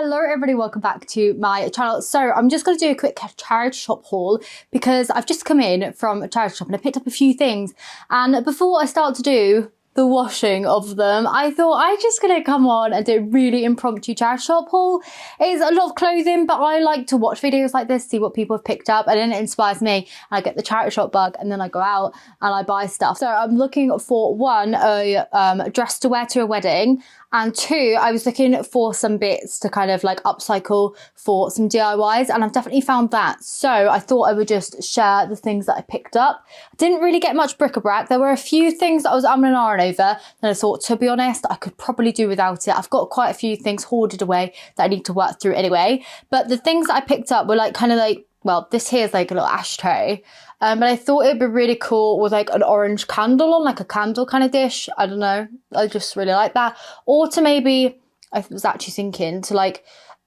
Hello everybody, welcome back to my channel. So I'm just going to do a quick charity shop haul because I've just come in from a charity shop and I picked up a few things, and before I start to do the washing of them, I thought I'm just going to come on and do a really impromptu charity shop haul. It's a lot of clothing, but I like to watch videos like this, see what people have picked up, and then it inspires me. I get the charity shop bug and then I go out and I buy stuff. So I'm looking for one, a dress to wear to a wedding, and two, I was looking for some bits to kind of like upcycle for some DIYs, and I've definitely found that. So I thought I would just share the things that I picked up. I didn't really get much bric-a-brac. There were a few things that I was umming and ahhing over, and I thought, to be honest, I could probably do without it. I've got quite a few things hoarded away that I need to work through anyway. But the things that I picked up were like kind of like, well, this here is like a little ashtray. But I thought it'd be really cool with like an orange candle on, like a candle kind of dish. I don't know. I just really like that. Or to maybe, I was actually thinking to like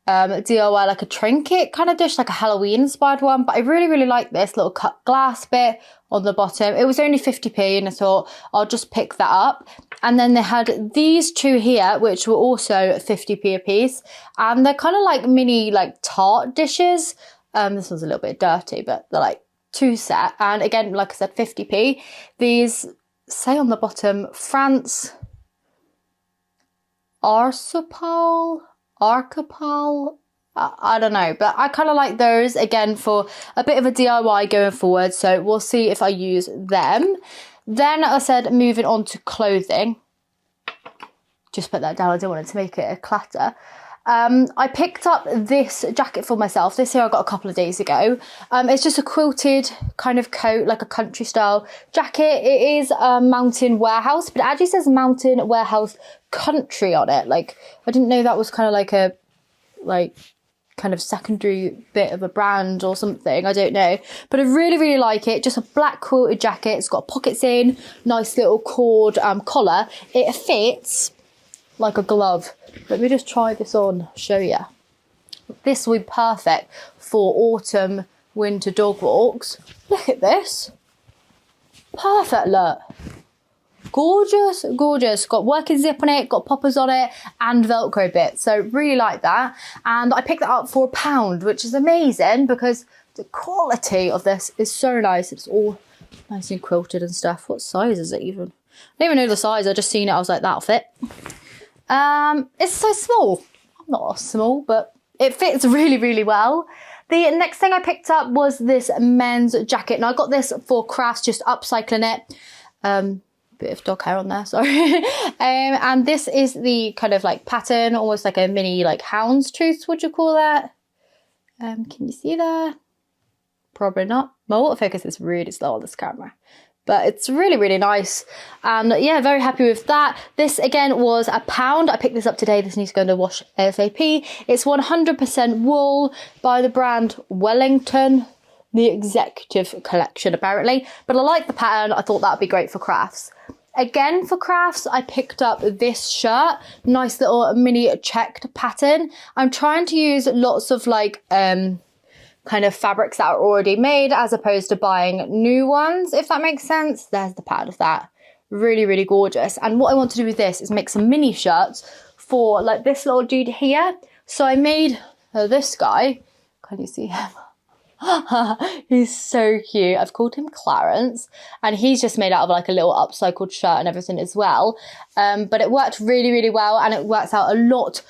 DIY like a trinket kind of dish, like a Halloween inspired one. But I really, really like this little cut glass bit on the bottom. It was only 50p and I thought I'll just pick that up. And then they had these two here, which were also 50p a piece. And they're kind of like mini like tart dishes. This one's a little bit dirty, but they're like two set. And again, like I said, 50p. These say on the bottom, France Archipel. I don't know, but I kind of like those again for a bit of a DIY going forward. So we'll see if I use them. Then I said, moving on to clothing. Just put that down. I didn't want it to make it a clatter. I picked up this jacket for myself. This here I got a couple of days ago. It's just a quilted kind of coat, like a country style jacket. It is a Mountain Warehouse, but it actually says Mountain Warehouse Country on it. Like, I didn't know that was kind of like a, kind of secondary bit of a brand or something. I don't know. But I really, really like it. Just a black quilted jacket. It's got pockets in, nice little cord collar. It fits like a glove. Let me just try this on, show you. This will be perfect for autumn, winter dog walks. Look at this. Perfect look. Gorgeous, gorgeous. Got working zip on it, got poppers on it, and Velcro bits. So really like that. And I picked that up for £1, which is amazing because the quality of this is so nice. It's all nice and quilted and stuff. What size is it even? I don't even know the size. I just seen it. I was like, that'll fit. It's so small. I'm not small, but it fits really, really well. The next thing I picked up was this men's jacket, and I got this for crafts, just upcycling it. Bit of dog hair on there, sorry. And this is the kind of like pattern, almost like a mini like houndstooth, would you call that? Can you see there? Probably not. My autofocus is really slow on this camera. But it's really, really nice. And yeah, very happy with that. This again was £1. I picked this up today. This needs to go in the wash ASAP. It's 100% wool by the brand Wellington, the executive collection apparently. But I like the pattern. I thought that'd be great for crafts. Again, for crafts, I picked up this shirt. Nice little mini checked pattern. I'm trying to use lots of like, kind of fabrics that are already made as opposed to buying new ones, if that makes sense. There's the pattern of that. Really, really gorgeous. And what I want to do with this is make some mini shirts for like this little dude here. So I made this guy. Can you see him? He's so cute. I've called him Clarence, and he's just made out of like a little upcycled shirt and everything as well. But it worked really, really well, and it works out a lot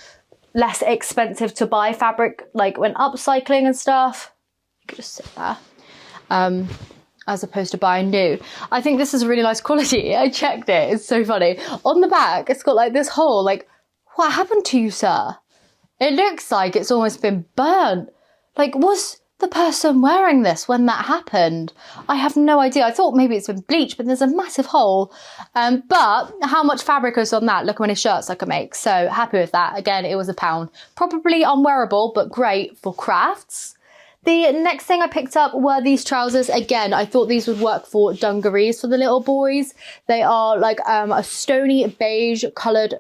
less expensive to buy fabric, like when upcycling and stuff. You could just sit there, as opposed to buying new. I think this is really nice quality. I checked it. It's so funny. On the back, it's got like this hole. Like, what happened to you, sir? It looks like it's almost been burnt. Like, was the person wearing this when that happened? I have no idea. I thought maybe it's been bleached, but there's a massive hole. But how much fabric is on that? Look how many shirts I can make. So happy with that. Again, it was £1. Probably unwearable, but great for crafts. The next thing I picked up were these trousers. Again, I thought these would work for dungarees for the little boys. They are like a stony beige coloured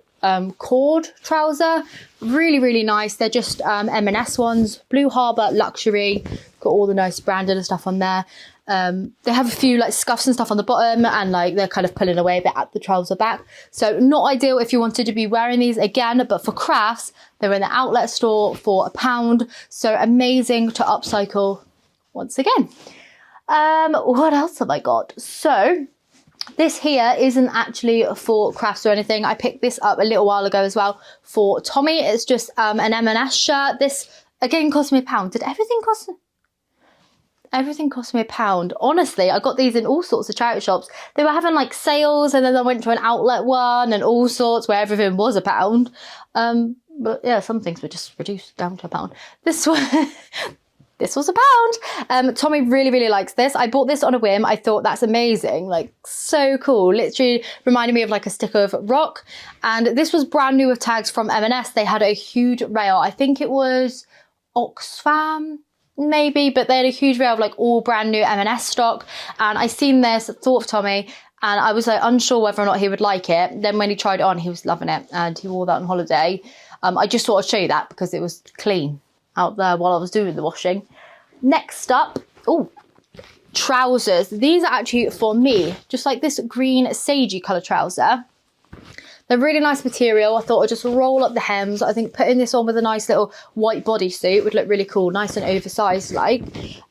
cord trouser. Really, really nice. They're just M&S ones. Blue Harbour Luxury. got all the nice branded and stuff on there. They have a few like scuffs and stuff on the bottom, and like they're kind of pulling away a bit at the trouser back. So not ideal if you wanted to be wearing these again, but for crafts, they're in the outlet store for £1. So amazing to upcycle once again. What else have I got? So this here isn't actually for crafts or anything. I picked this up a little while ago as well for Tommy. It's just an M&S shirt. This again cost me £1. Did everything cost me? Everything cost me £1. Honestly, I got these in all sorts of charity shops. They were having like sales, and then I went to an outlet one and all sorts where everything was £1. But yeah, some things were just reduced down to £1. This one, this was £1. Tommy really, really likes this. I bought this on a whim. I thought that's amazing, like so cool. Literally reminded me of like a stick of rock. And this was brand new with tags from M&S. They had a huge rail. I think it was Oxfam, maybe, but they had a huge rail of like all brand new M&S stock. And I seen this, thought of Tommy, and I was like unsure whether or not he would like it. Then when he tried it on, he was loving it, and he wore that on holiday. I just thought I'd show you that because it was clean out there while I was doing the washing. Next up, oh, trousers. These are actually for me, just like this green sagey colour trouser. They're really nice material. I thought I'd just roll up the hems. I think putting this on with a nice little white bodysuit would look really cool, nice and oversized like.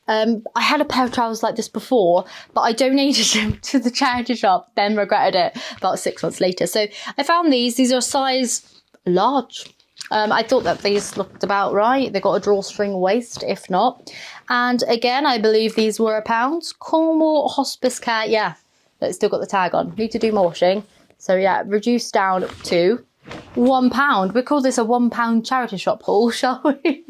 I had a pair of trousers like this before, but I donated them to the charity shop, then regretted it about 6 months later. So I found these. These are a size large. I thought that these looked about right. They got a drawstring waist, if not. And again, I believe these were £1. Cornwall Hospice Care. Yeah, it's still got the tag on. Need to do more washing. So yeah, reduced down to £1. We'll call this a £1 charity shop haul, shall we?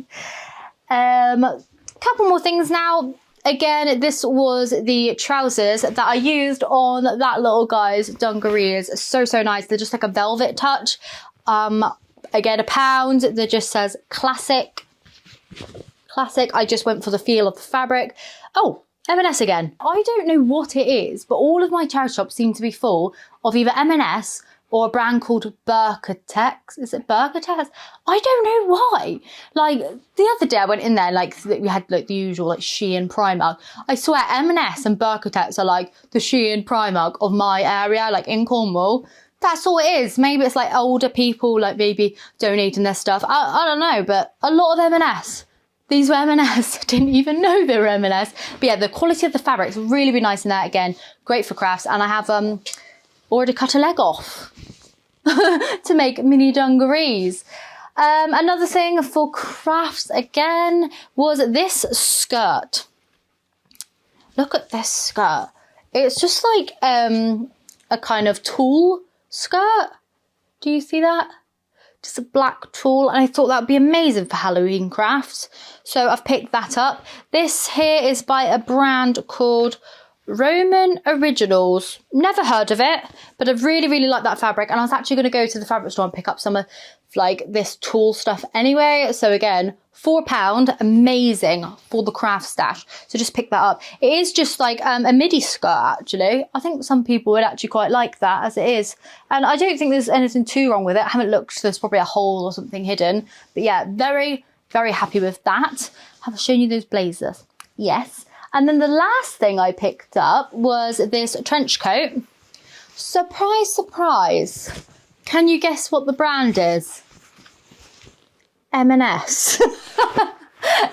Couple more things now. Again, this was the trousers that I used on that little guy's dungarees. So nice. They're just like a velvet touch. Again, £1. That just says classic. Classic. I just went for the feel of the fabric. Oh, M&S again. I don't know what it is, but all of my charity shops seem to be full of either M&S or a brand called bric-a-brac. Is it bric-a-brac? I don't know why. Like the other day I went in there, like we had like the usual like Shein Primark. I swear M&S and bric-a-brac are like the Shein Primark of my area, like in Cornwall. That's all it is. Maybe it's like older people, like maybe donating their stuff. I don't know, but a lot of M&S. These were M&S. Didn't even know they were M&S. But yeah, the quality of the fabric is really, really nice in there. Again, great for crafts. And I have already cut a leg off to make mini dungarees. Another thing for crafts again was this skirt. Look at this skirt. It's just like a kind of tulle skirt. Do you see that? Just a black tulle, and I thought that would be amazing for Halloween crafts. So I've picked that up. This here is by a brand called Roman Originals. Never heard of it, but I really, really like that fabric. And I was actually going to go to the fabric store and pick up some of like this tulle stuff anyway. So again, £4, amazing for the craft stash. So just pick that up. It is just like a midi skirt actually. I think some people would actually quite like that as it is. And I don't think there's anything too wrong with it. I haven't looked, there's probably a hole or something hidden. But yeah, very, very happy with that. Have I shown you those blazers? Yes. And then the last thing I picked up was this trench coat. Surprise, surprise. Can you guess what the brand is? M&S.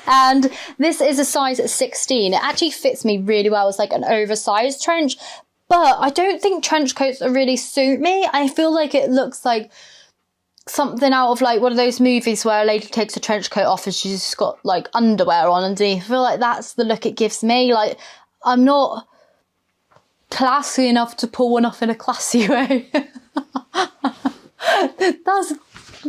And this is a size 16. It actually fits me really well. It's like an oversized trench, but I don't think trench coats really suit me. I feel like it looks like something out of like one of those movies where a lady takes a trench coat off and she's just got like underwear on underneath. I feel like that's the look it gives me. Like I'm not classy enough to pull one off in a classy way. That's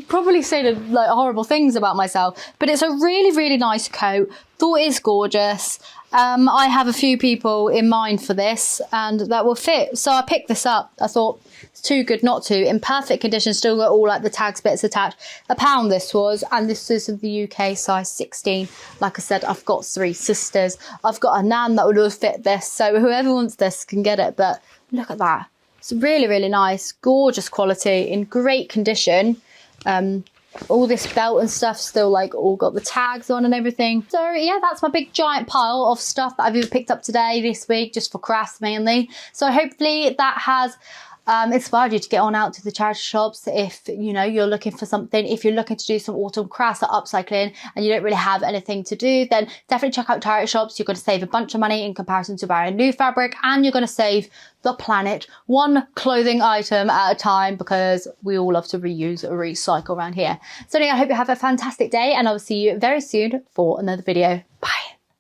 probably saying like horrible things about myself, but it's a really, really nice coat. Thought it's gorgeous. I have a few people in mind for this and that will fit, so I picked this up. I thought it's too good not to. In perfect condition, still got all like the tags bits attached. £1 this was, and this is of the UK size 16. Like I said, I've got 3 sisters. I've got a nan that would all fit this, so whoever wants this can get it. But look at that. It's really, really nice, gorgeous quality, in great condition. all this belt and stuff still like all got the tags on and everything. So yeah, that's my big giant pile of stuff that I've either picked up today, this week, just for crafts mainly. So hopefully that has inspired you to get on out to the charity shops if you know you're looking for something. If you're looking to do some autumn crafts or upcycling and you don't really have anything to do, then definitely check out charity shops. You're going to save a bunch of money in comparison to buying new fabric, and you're going to save the planet one clothing item at a time, because we all love to reuse or recycle around here. So anyway, I hope you have a fantastic day, and I will see you very soon for another video. Bye.